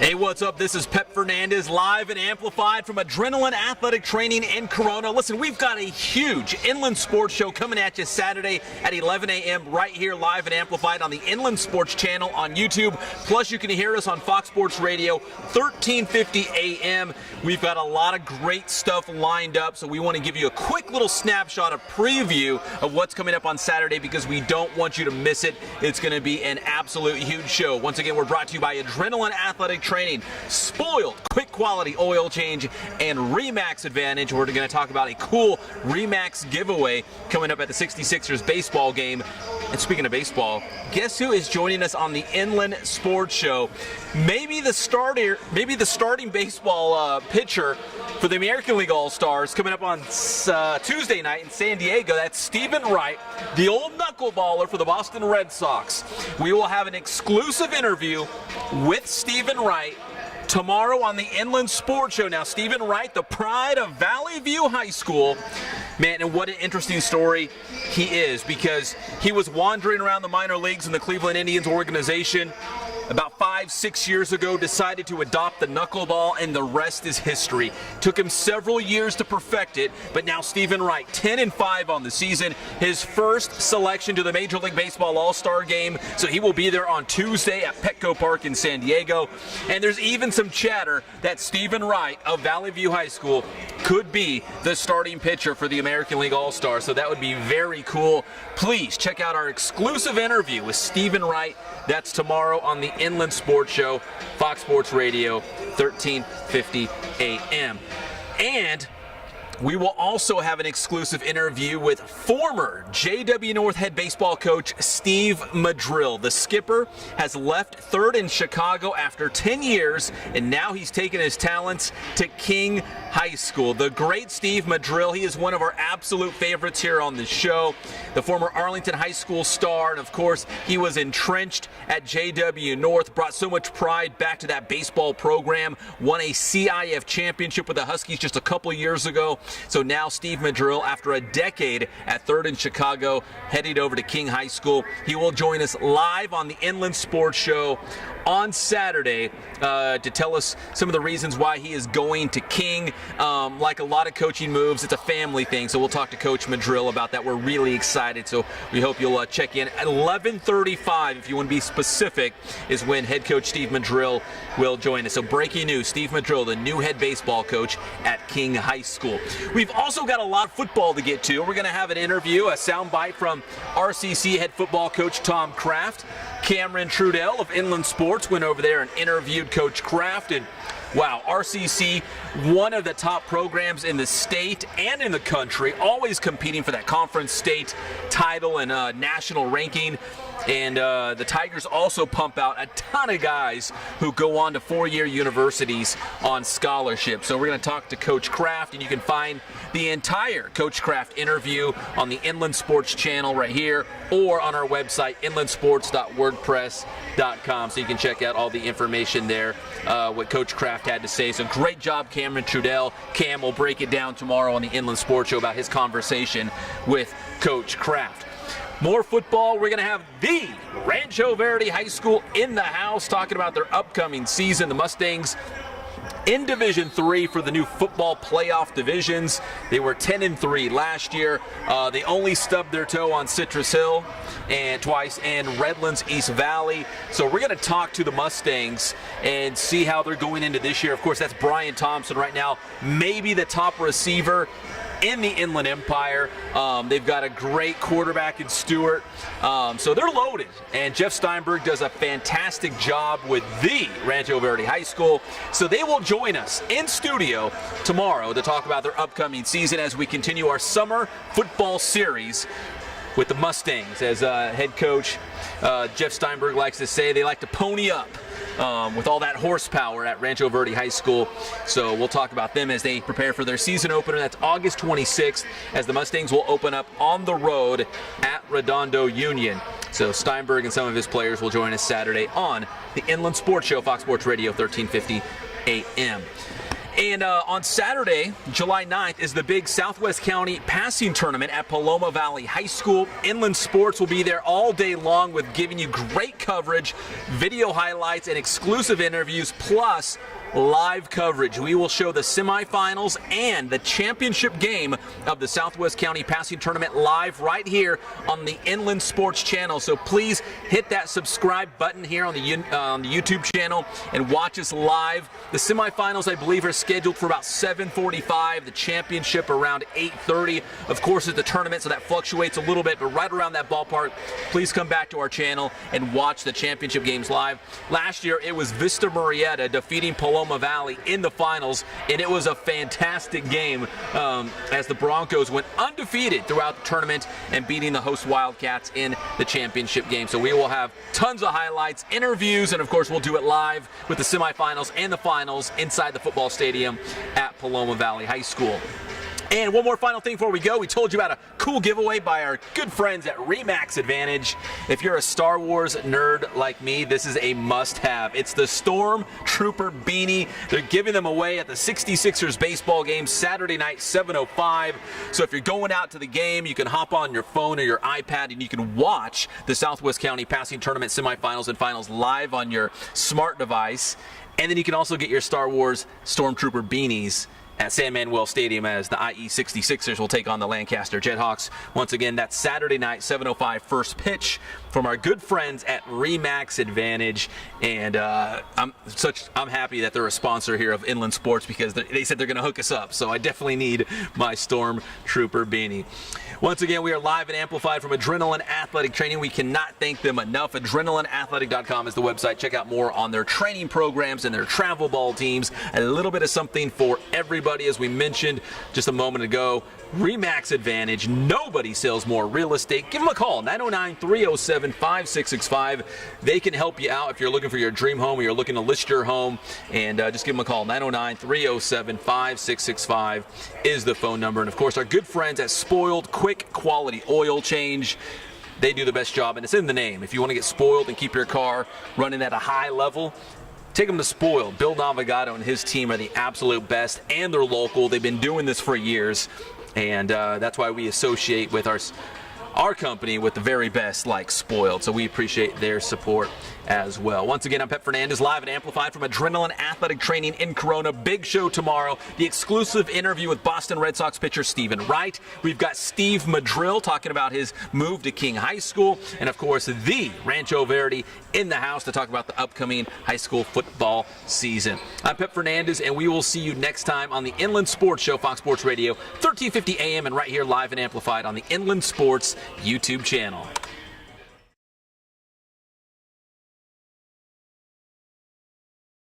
Hey, what's up? This is Pep Fernandez, live and amplified from Adrenaline Athletic Training in Corona. Listen, we've got a huge Inland Sports Show coming at you Saturday at 11 a.m. right here, live and amplified on the Inland Sports Channel on YouTube. Plus, you can hear us on Fox Sports Radio, 1350 a.m. We've got a lot of great stuff lined up, so we want to give you a quick little snapshot, a preview of what's coming up on Saturday because we don't want you to miss it. It's going to be an absolute huge show. Once again, we're brought to you by Adrenaline Athletic Training, Spoiled, quick quality oil change, and ReMax Advantage. We're going to talk about a cool ReMax giveaway coming up at the 66ers baseball game. And speaking of baseball, guess who is joining us on the Inland Sports Show? Maybe the starting baseball pitcher for the American League All-Stars coming up on Tuesday night in San Diego. That's Steven Wright, the old knuckleballer for the Boston Red Sox. We will have an exclusive interview with Steven Wright tomorrow on the Inland Sports Show. Now, Steven Wright, the pride of Valley View High School. Man, and what an interesting story he is, because he was wandering around the minor leagues in the Cleveland Indians organization. About 5-6 years ago, decided to adopt the knuckleball, and the rest is history. Took him several years to perfect it, but now Steven Wright, 10-5 on the season, his first selection to the Major League Baseball All-Star Game, so he will be there on Tuesday at Petco Park in San Diego. And there's even some chatter that Steven Wright of Valley View High School could be the starting pitcher for the American League All-Star, so that would be very cool. Please check out our exclusive interview with Steven Wright. That's tomorrow on the Inland Sports Show, Fox Sports Radio, 1350 a.m. And we will also have an exclusive interview with former JW North head baseball coach Steve Madril. The skipper has left third in Chicago after 10 years, and now he's taken his talents to King High School. The great Steve Madril, he is one of our absolute favorites here on the show. The former Arlington High School star, and of course, he was entrenched at JW North, brought so much pride back to that baseball program, won a CIF championship with the Huskies just a couple years ago. So now Steve Madril, after a decade at third in Chicago, headed over to King High School. He will join us live on the Inland Sports Show on Saturday to tell us some of the reasons why he is going to King. Like a lot of coaching moves, it's a family thing, so we'll talk to Coach Madril about that. We're really excited, so we hope you'll check in. At 11:35, if you want to be specific, is when head coach Steve Madril will join us. So breaking news, Steve Madril, the new head baseball coach at King High School. We've also got a lot of football to get to. We're going to have an interview, a soundbite from RCC head football coach Tom Kraft. Cameron Trudel of Inland Sports went over there and interviewed Coach Kraft. And wow, RCC, one of the top programs in the state and in the country, always competing for that conference state title and national ranking. And the Tigers also pump out a ton of guys who go on to four-year universities on scholarship. So we're going to talk to Coach Kraft, and you can find the entire Coach Kraft interview on the Inland Sports channel right here or on our website, inlandsports.wordpress.com. So you can check out all the information there, what Coach Kraft had to say. So great job, Cameron Trudell. Cam will break it down tomorrow on the Inland Sports Show about his conversation with Coach Kraft. More football. We're going to have the Rancho Verde High School in the house talking about their upcoming season. The Mustangs in Division III for the new football playoff divisions. They were 10-3 last year. They only stubbed their toe on Citrus Hill and twice and Redlands East Valley. So we're going to talk to the Mustangs and see how they're going into this year. Of course, that's Brian Thompson right now, maybe the top receiver in the Inland Empire. They've got a great quarterback in Stewart. So they're loaded. And Jeff Steinberg does a fantastic job with the Rancho Verde High School. So they will join us in studio tomorrow to talk about their upcoming season as we continue our summer football series with the Mustangs. As head coach Jeff Steinberg likes to say, they like to pony up with all that horsepower at Rancho Verde High School. So we'll talk about them as they prepare for their season opener. That's August 26th, as the Mustangs will open up on the road at Redondo Union. So Steinberg and some of his players will join us Saturday on the Inland Sports Show, Fox Sports Radio, 1350 a.m. And on Saturday, July 9th, is the big Southwest County passing tournament at Paloma Valley High School. Inland Sports will be there all day long with giving you great coverage, video highlights, and exclusive interviews, plus live coverage. We will show the semifinals and the championship game of the Southwest County Passing Tournament live right here on the Inland Sports channel. So please hit that subscribe button here on the YouTube channel and watch us live. The semifinals, I believe, are scheduled for about 7:45. The championship around 8:30. Of course, it's the tournament, so that fluctuates a little bit, but right around that ballpark. Please come back to our channel and watch the championship games live. Last year, it was Vista Murrieta defeating Paloma Valley in the finals, and it was a fantastic game as the Broncos went undefeated throughout the tournament and beating the host Wildcats in the championship game. So we will have tons of highlights, interviews, and of course we'll do it live with the semifinals and the finals inside the football stadium at Paloma Valley High School. And one more final thing before we go. We told you about a cool giveaway by our good friends at ReMax Advantage. If you're a Star Wars nerd like me, this is a must-have. It's the Stormtrooper beanie. They're giving them away at the 66ers baseball game Saturday night, 7:05. So if you're going out to the game, you can hop on your phone or your iPad and you can watch the Southwest County Passing Tournament semifinals and finals live on your smart device. And then you can also get your Star Wars Stormtrooper beanies at San Manuel Stadium as the IE 66ers will take on the Lancaster Jethawks. Once again, that's Saturday night, 7:05 first pitch from our good friends at ReMax Advantage. And I'm happy that they're a sponsor here of Inland Sports because they said they're going to hook us up. So I definitely need my Stormtrooper beanie. Once again, we are live and amplified from Adrenaline Athletic Training. We cannot thank them enough. AdrenalineAthletic.com is the website. Check out more on their training programs and their travel ball teams. A little bit of something for everybody, as we mentioned just a moment ago. ReMax Advantage. Nobody sells more real estate. Give them a call, 909-307-5665. They can help you out if you're looking for your dream home or you're looking to list your home. And just give them a call, 909-307-5665 is the phone number. And, of course, our good friends at Spoiled Quick Quality Oil Change. They do the best job, and it's in the name. If you want to get spoiled and keep your car running at a high level, take them to Spoiled. Bill Navigado and his team are the absolute best, and they're local. They've been doing this for years, and that's why we associate with our company with the very best, like Spoiled. So we appreciate their support as well. Once again, I'm Pep Fernandez, live and amplified from Adrenaline Athletic Training in Corona. Big show tomorrow. The exclusive interview with Boston Red Sox pitcher Steven Wright. We've got Steve Madril talking about his move to King High School. And, of course, the Rancho Verde in the house to talk about the upcoming high school football season. I'm Pep Fernandez, and we will see you next time on the Inland Sports Show, Fox Sports Radio, 1350 AM, and right here live and amplified on the Inland Sports YouTube channel.